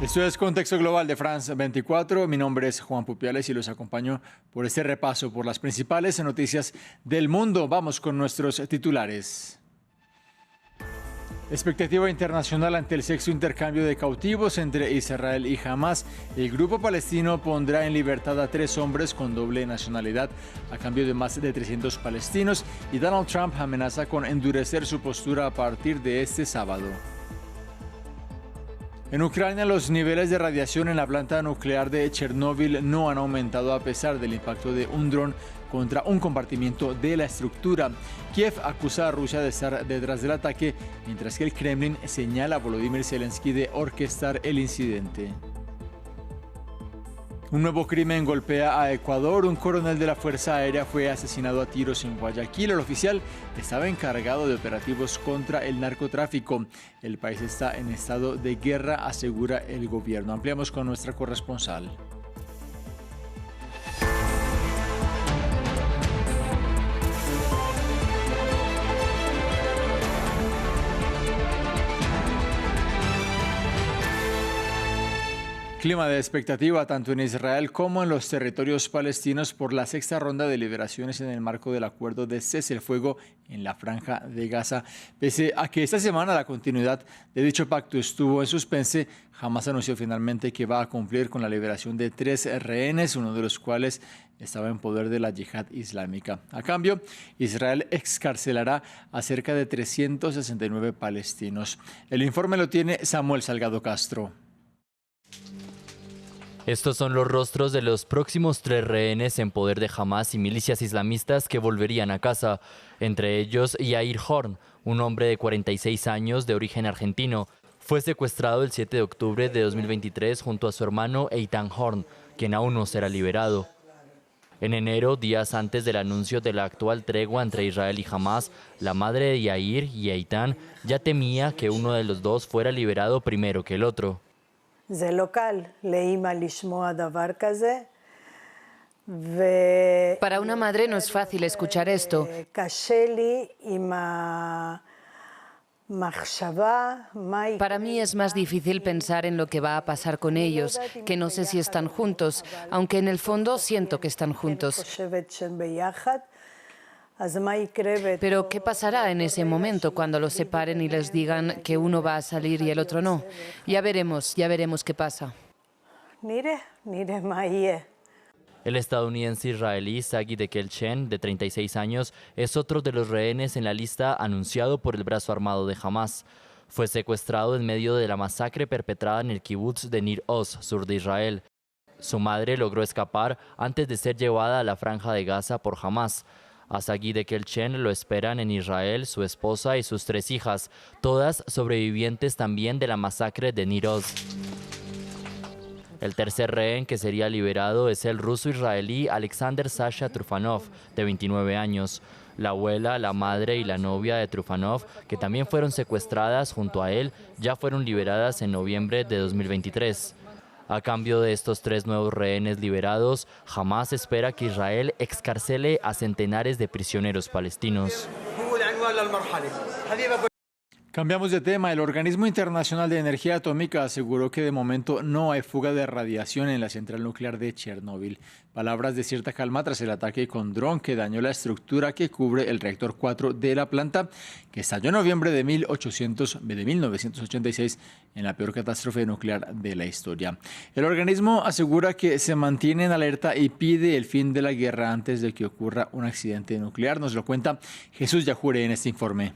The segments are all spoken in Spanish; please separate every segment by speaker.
Speaker 1: Esto es Contexto Global de France 24. Mi nombre es Juan Pupiales y los acompaño por este repaso por las principales noticias del mundo. Vamos con nuestros titulares. Expectativa internacional ante el sexto intercambio de cautivos entre Israel y Hamas. El grupo palestino pondrá en libertad a 3 hombres con doble nacionalidad a cambio de más de 300 palestinos y Donald Trump amenaza con endurecer su postura a partir de este sábado. En Ucrania, los niveles de radiación en la planta nuclear de Chernóbil no han aumentado a pesar del impacto de un dron contra un compartimiento de la estructura. Kiev acusa a Rusia de estar detrás del ataque, mientras que el Kremlin señala a Volodymyr Zelensky de orquestar el incidente. Un nuevo crimen golpea a Ecuador. Un coronel de la Fuerza Aérea fue asesinado a tiros en Guayaquil. El oficial estaba encargado de operativos contra el narcotráfico. El país está en estado de guerra, asegura el gobierno. Ampliamos con nuestra corresponsal. Clima de expectativa tanto en Israel como en los territorios palestinos por la sexta ronda de liberaciones en el marco del acuerdo de cese el fuego en la Franja de Gaza. Pese a que esta semana la continuidad de dicho pacto estuvo en suspense, Hamas anunció finalmente que va a cumplir con la liberación de 3 rehenes, uno de los cuales estaba en poder de la yihad islámica. A cambio, Israel excarcelará a cerca de 369 palestinos. El informe lo tiene Samuel Salgado Castro.
Speaker 2: Estos son los rostros de los próximos 3 rehenes en poder de Hamas y milicias islamistas que volverían a casa. Entre ellos, Yair Horn, un hombre de 46 años de origen argentino. Fue secuestrado el 7 de octubre de 2023 junto a su hermano Eitan Horn, quien aún no será liberado. En enero, días antes del anuncio de la actual tregua entre Israel y Hamas, la madre de Yair y Eitan ya temía que uno de los dos fuera liberado primero que el otro.
Speaker 3: Para una madre no es fácil escuchar esto. Para mí es más difícil pensar en lo que va a pasar con ellos, que no sé si están juntos, aunque en el fondo siento que están juntos. Pero ¿qué pasará en ese momento cuando los separen y les digan que uno va a salir y el otro no? Ya veremos qué pasa.
Speaker 2: El estadounidense israelí Sagi Dekel-Chen, de 36 años, es otro de los rehenes en la lista anunciado por el brazo armado de Hamas. Fue secuestrado en medio de la masacre perpetrada en el kibutz de Nir Oz, sur de Israel. Su madre logró escapar antes de ser llevada a la Franja de Gaza por Hamas. A Sagi Dekel-Chen lo esperan en Israel su esposa y sus 3 hijas, todas sobrevivientes también de la masacre de Nir Oz. El tercer rehén que sería liberado es el ruso-israelí Alexander Sasha Trufanov, de 29 años. La abuela, la madre y la novia de Trufanov, que también fueron secuestradas junto a él, ya fueron liberadas en noviembre de 2023. A cambio de estos 3 nuevos rehenes liberados, Hamas espera que Israel excarcele a centenares de prisioneros palestinos.
Speaker 1: Cambiamos de tema. El Organismo Internacional de Energía Atómica aseguró que de momento no hay fuga de radiación en la central nuclear de Chernóbil. Palabras de cierta calma tras el ataque con dron que dañó la estructura que cubre el reactor 4 de la planta, que estalló en noviembre de 1986 en la peor catástrofe nuclear de la historia. El organismo asegura que se mantiene en alerta y pide el fin de la guerra antes de que ocurra un accidente nuclear. Nos lo cuenta Jesús Yajure en este informe.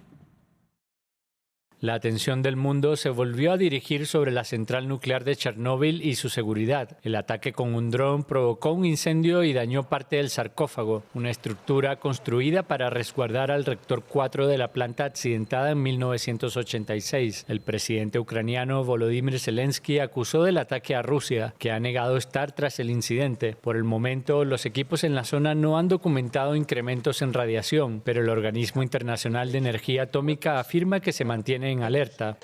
Speaker 4: La atención del mundo se volvió a dirigir sobre la central nuclear de Chernóbil y su seguridad. El ataque con un dron provocó un incendio y dañó parte del sarcófago, una estructura construida para resguardar al reactor 4 de la planta accidentada en 1986. El presidente ucraniano Volodymyr Zelensky acusó del ataque a Rusia, que ha negado estar tras el incidente. Por el momento, los equipos en la zona no han documentado incrementos en radiación, pero el Organismo Internacional de Energía Atómica afirma que se mantiene en alerta.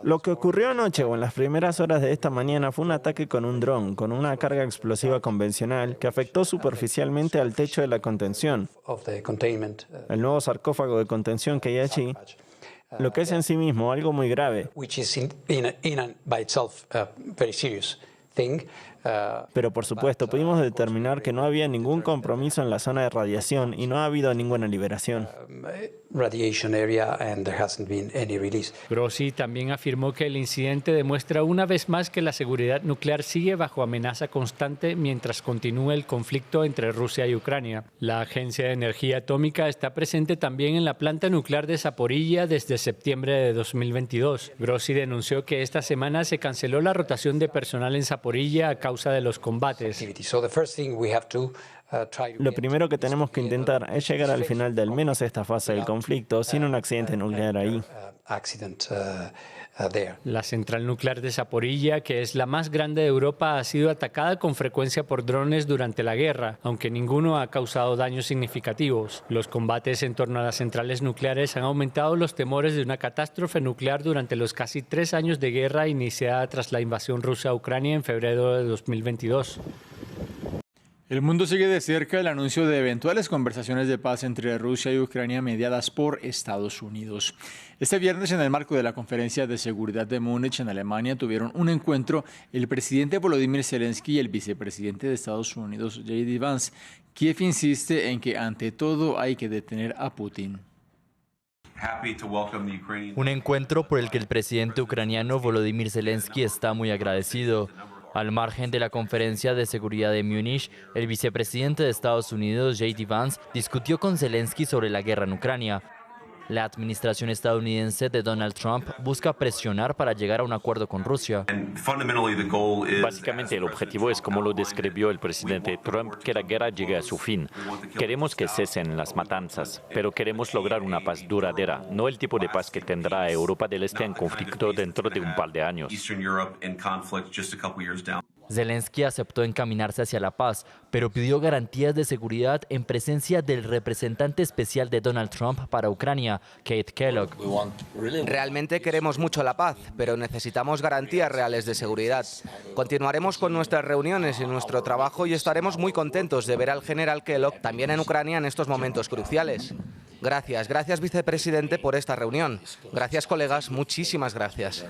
Speaker 5: Lo que ocurrió anoche o en las primeras horas de esta mañana fue un ataque con un dron, con una carga explosiva convencional que afectó superficialmente al techo de la contención. El nuevo sarcófago de contención que hay allí lo que es en sí mismo algo muy grave. Pero por supuesto, pudimos determinar que no había ningún compromiso en la zona de radiación y no ha habido ninguna liberación.
Speaker 4: Grossi también afirmó que el incidente demuestra una vez más que la seguridad nuclear sigue bajo amenaza constante mientras continúa el conflicto entre Rusia y Ucrania. La Agencia de Energía Atómica está presente también en la planta nuclear de Zaporilla desde septiembre de 2022. Grossi denunció que esta semana se canceló la rotación de personal en Zaporilla a causa de los combates.
Speaker 5: Lo primero que tenemos que intentar es llegar al final de al menos esta fase del conflicto sin un accidente nuclear ahí.
Speaker 4: La central nuclear de Zaporilla, que es la más grande de Europa, ha sido atacada con frecuencia por drones durante la guerra, aunque ninguno ha causado daños significativos. Los combates en torno a las centrales nucleares han aumentado los temores de una catástrofe nuclear durante los casi 3 años de guerra iniciada tras la invasión rusa a Ucrania en febrero de 2022.
Speaker 1: El mundo sigue de cerca el anuncio de eventuales conversaciones de paz entre Rusia y Ucrania mediadas por Estados Unidos. Este viernes, en el marco de la Conferencia de Seguridad de Múnich en Alemania, tuvieron un encuentro el presidente Volodymyr Zelensky y el vicepresidente de Estados Unidos, J.D. Vance. Kiev insiste en que ante todo hay que detener a Putin.
Speaker 2: Un encuentro por el que el presidente ucraniano Volodymyr Zelensky está muy agradecido. Al margen de la Conferencia de Seguridad de Múnich, el vicepresidente de Estados Unidos, J.D. Vance, discutió con Zelensky sobre la guerra en Ucrania. La administración estadounidense de Donald Trump busca presionar para llegar a un acuerdo con Rusia.
Speaker 6: Básicamente el objetivo es, como lo describió el presidente Trump, que la guerra llegue a su fin. Queremos que cesen las matanzas, pero queremos lograr una paz duradera, no el tipo de paz que tendrá Europa del Este en conflicto dentro de un par de años.
Speaker 2: Zelensky aceptó encaminarse hacia la paz, pero pidió garantías de seguridad en presencia del representante especial de Donald Trump para Ucrania, Keith Kellogg.
Speaker 7: Realmente queremos mucho la paz, pero necesitamos garantías reales de seguridad. Continuaremos con nuestras reuniones y nuestro trabajo y estaremos muy contentos de ver al general Kellogg también en Ucrania en estos momentos cruciales. Gracias vicepresidente por esta reunión. Gracias colegas, muchísimas gracias.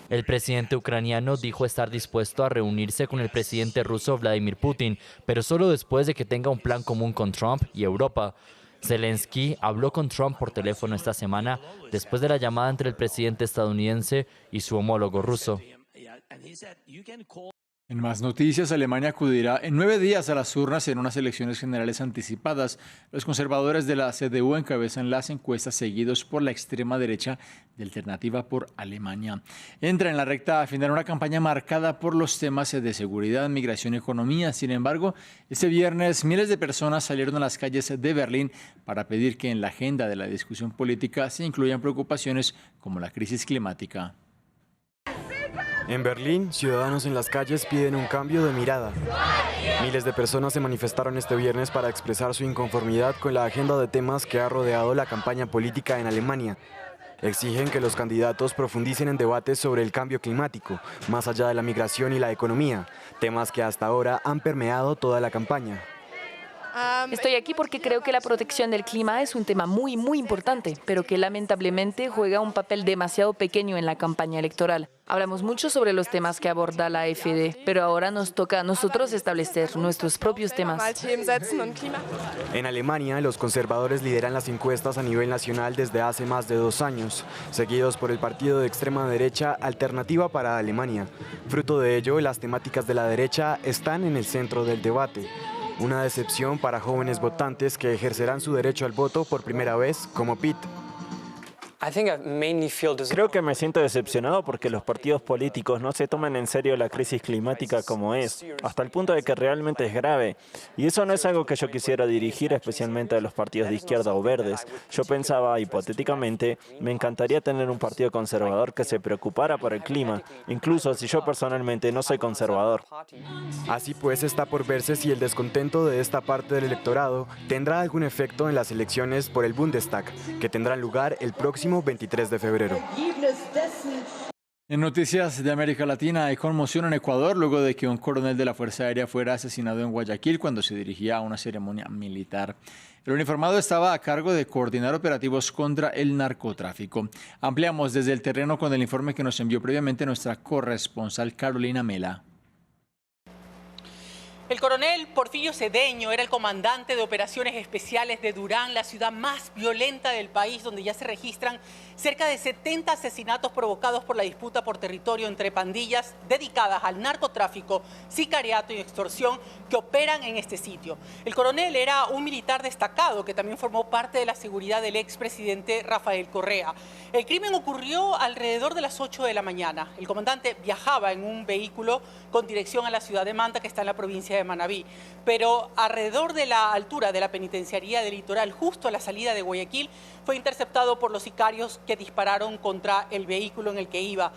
Speaker 2: El presidente ucraniano dijo estar dispuesto a reunirse con el presidente ruso Vladimir Putin, pero solo después de que tenga un plan común con Trump y Europa. Zelensky habló con Trump por teléfono esta semana después de la llamada entre el presidente estadounidense y su homólogo ruso.
Speaker 1: En más noticias, Alemania acudirá en 9 días a las urnas en unas elecciones generales anticipadas. Los conservadores de la CDU encabezan las encuestas seguidos por la extrema derecha de Alternativa por Alemania. Entra en la recta final una campaña marcada por los temas de seguridad, migración y economía. Sin embargo, este viernes miles de personas salieron a las calles de Berlín para pedir que en la agenda de la discusión política se incluyan preocupaciones como la crisis climática.
Speaker 8: En Berlín, ciudadanos en las calles piden un cambio de mirada. Miles de personas se manifestaron este viernes para expresar su inconformidad con la agenda de temas que ha rodeado la campaña política en Alemania. Exigen que los candidatos profundicen en debates sobre el cambio climático, más allá de la migración y la economía, temas que hasta ahora han permeado toda la campaña.
Speaker 9: Estoy aquí porque creo que la protección del clima es un tema muy importante, pero que lamentablemente juega un papel demasiado pequeño en la campaña electoral. Hablamos mucho sobre los temas que aborda la AfD, pero ahora nos toca a nosotros establecer nuestros propios temas.
Speaker 8: En Alemania, los conservadores lideran las encuestas a nivel nacional desde hace más de 2 años, seguidos por el partido de extrema derecha Alternativa para Alemania. Fruto de ello, las temáticas de la derecha están en el centro del debate. Una decepción para jóvenes votantes que ejercerán su derecho al voto por primera vez, como Pete.
Speaker 5: Creo que me siento decepcionado porque los partidos políticos no se toman en serio la crisis climática como es, hasta el punto de que realmente es grave. Y eso no es algo que yo quisiera dirigir especialmente a los partidos de izquierda o verdes. Yo pensaba, hipotéticamente, me encantaría tener un partido conservador que se preocupara por el clima, incluso si yo personalmente no soy conservador.
Speaker 8: Así pues, está por verse si el descontento de esta parte del electorado tendrá algún efecto en las elecciones por el Bundestag, que tendrán lugar el próximo 23 de febrero.
Speaker 1: En noticias de América Latina, hay conmoción en Ecuador luego de que un coronel de la Fuerza Aérea fuera asesinado en Guayaquil cuando se dirigía a una ceremonia militar. El uniformado estaba a cargo de coordinar operativos contra el narcotráfico. Ampliamos desde el terreno con el informe que nos envió previamente nuestra corresponsal Carolina Mela.
Speaker 10: El coronel Porfirio Cedeño era el comandante de operaciones especiales de Durán, la ciudad más violenta del país, donde ya se registran cerca de 70 asesinatos provocados por la disputa por territorio entre pandillas dedicadas al narcotráfico, sicariato y extorsión que operan en este sitio. El coronel era un militar destacado que también formó parte de la seguridad del expresidente Rafael Correa. El crimen ocurrió alrededor de las 8 de la mañana. El comandante viajaba en un vehículo con dirección a la ciudad de Manta, que está en la provincia de Manabí, pero alrededor de la altura de la penitenciaría del Litoral, justo a la salida de Guayaquil, fue interceptado por los sicarios que dispararon contra el vehículo en el que iba.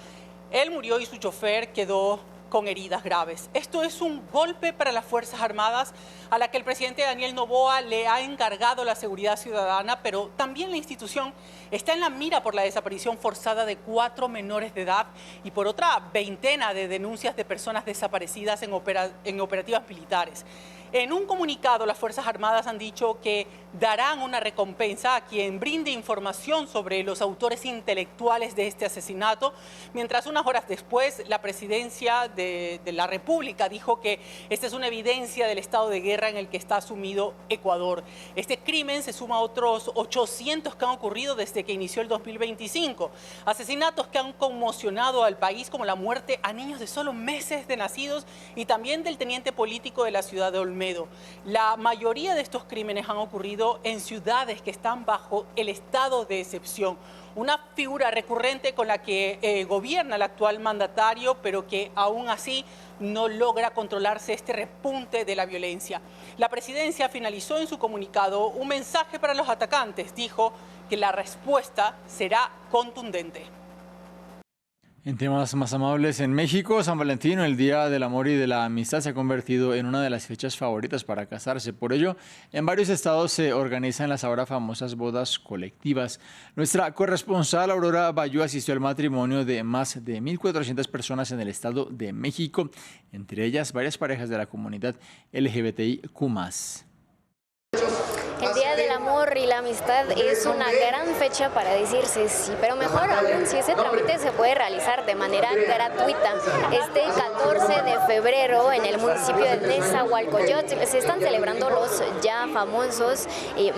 Speaker 10: Él murió y su chofer quedó con heridas graves. Esto es un golpe para las Fuerzas Armadas, a la que el presidente Daniel Noboa le ha encargado la seguridad ciudadana, pero también la institución está en la mira por la desaparición forzada de 4 menores de edad y por otra veintena de denuncias de personas desaparecidas en operativas militares. En un comunicado, las Fuerzas Armadas han dicho que darán una recompensa a quien brinde información sobre los autores intelectuales de este asesinato, mientras unas horas después la presidencia de la República dijo que esta es una evidencia del estado de guerra en el que está sumido Ecuador. Este crimen se suma a otros 800 que han ocurrido desde que inició el 2025. Asesinatos que han conmocionado al país, como la muerte a niños de solo meses de nacidos y también del teniente político de la ciudad de Olmedo. La mayoría de estos crímenes han ocurrido en ciudades que están bajo el estado de excepción. Una figura recurrente con la que gobierna el actual mandatario, pero que aún así no logra controlarse este repunte de la violencia. La presidencia finalizó en su comunicado un mensaje para los atacantes. Dijo que la respuesta será contundente.
Speaker 1: En temas más amables, en México, San Valentín, el Día del Amor y de la Amistad, se ha convertido en una de las fechas favoritas para casarse. Por ello, en varios estados se organizan las ahora famosas bodas colectivas. Nuestra corresponsal Aurora Bayú asistió al matrimonio de más de 1.400 personas en el Estado de México, entre ellas varias parejas de la comunidad LGBTIQ+.
Speaker 11: El Día del Amor y la Amistad es una gran fecha para decirse sí, pero mejor aún si ese trámite se puede realizar de manera gratuita. Este 14 de febrero en el municipio de Nezahualcóyotl se están celebrando los ya famosos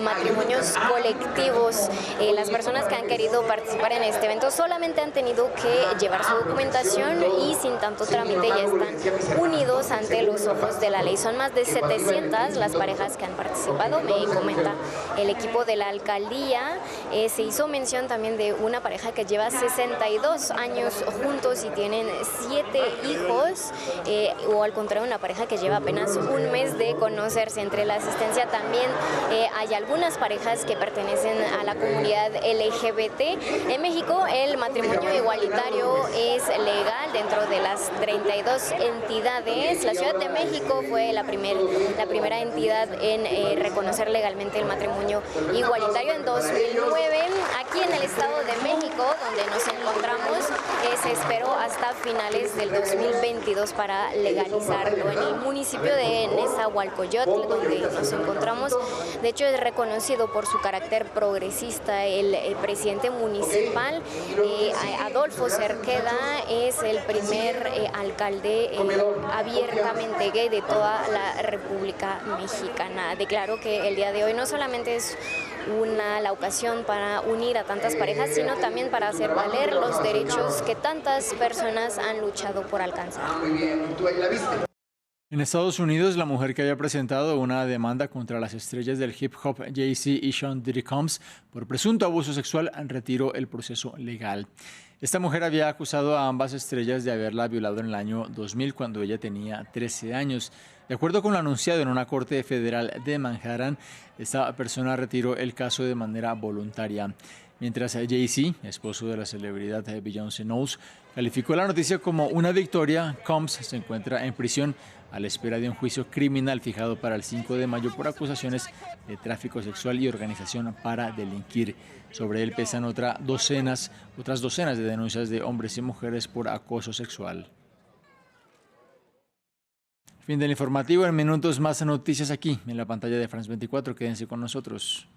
Speaker 11: matrimonios colectivos. Las personas que han querido participar en este evento solamente han tenido que llevar su documentación y sin tanto trámite ya están unidos ante los ojos de la ley. Son más de 700 las parejas que han participado, me comenta el equipo de la alcaldía. Se hizo mención también de una pareja que lleva 62 años juntos y tienen 7 hijos, o al contrario una pareja que lleva apenas un mes de conocerse. Entre la asistencia también hay algunas parejas que pertenecen a la comunidad LGBT. En México el matrimonio igualitario es legal dentro de las 32 entidades. La Ciudad de México fue la primera entidad en reconocer legalmente el matrimonio igualitario en 2009. Aquí en el Estado de México, donde nos encontramos, se esperó hasta finales del 2022 para legalizarlo. En el municipio de Nezahualcóyotl, donde nos encontramos, de hecho es reconocido por su carácter progresista. El presidente municipal, Adolfo Cerqueda, es el primer alcalde abiertamente gay de toda la República Mexicana. Declaró que el día de hoy no solamente es la ocasión para unir a tantas parejas, sino también para hacer valer los derechos que tantas personas han luchado por alcanzar.
Speaker 1: En Estados Unidos, la mujer que había presentado una demanda contra las estrellas del hip hop Jay-Z y Sean Diddy Combs por presunto abuso sexual retiró el proceso legal. Esta mujer había acusado a ambas estrellas de haberla violado en el año 2000 cuando ella tenía 13 años. De acuerdo con lo anunciado en una corte federal de Manhattan, esta persona retiró el caso de manera voluntaria. Mientras Jay-Z, esposo de la celebridad Beyoncé Knowles, calificó la noticia como una victoria, Combs se encuentra en prisión a la espera de un juicio criminal fijado para el 5 de mayo por acusaciones de tráfico sexual y organización para delinquir. Sobre él pesan otras docenas de denuncias de hombres y mujeres por acoso sexual. Fin del informativo. En minutos más noticias aquí en la pantalla de France 24. Quédense con nosotros.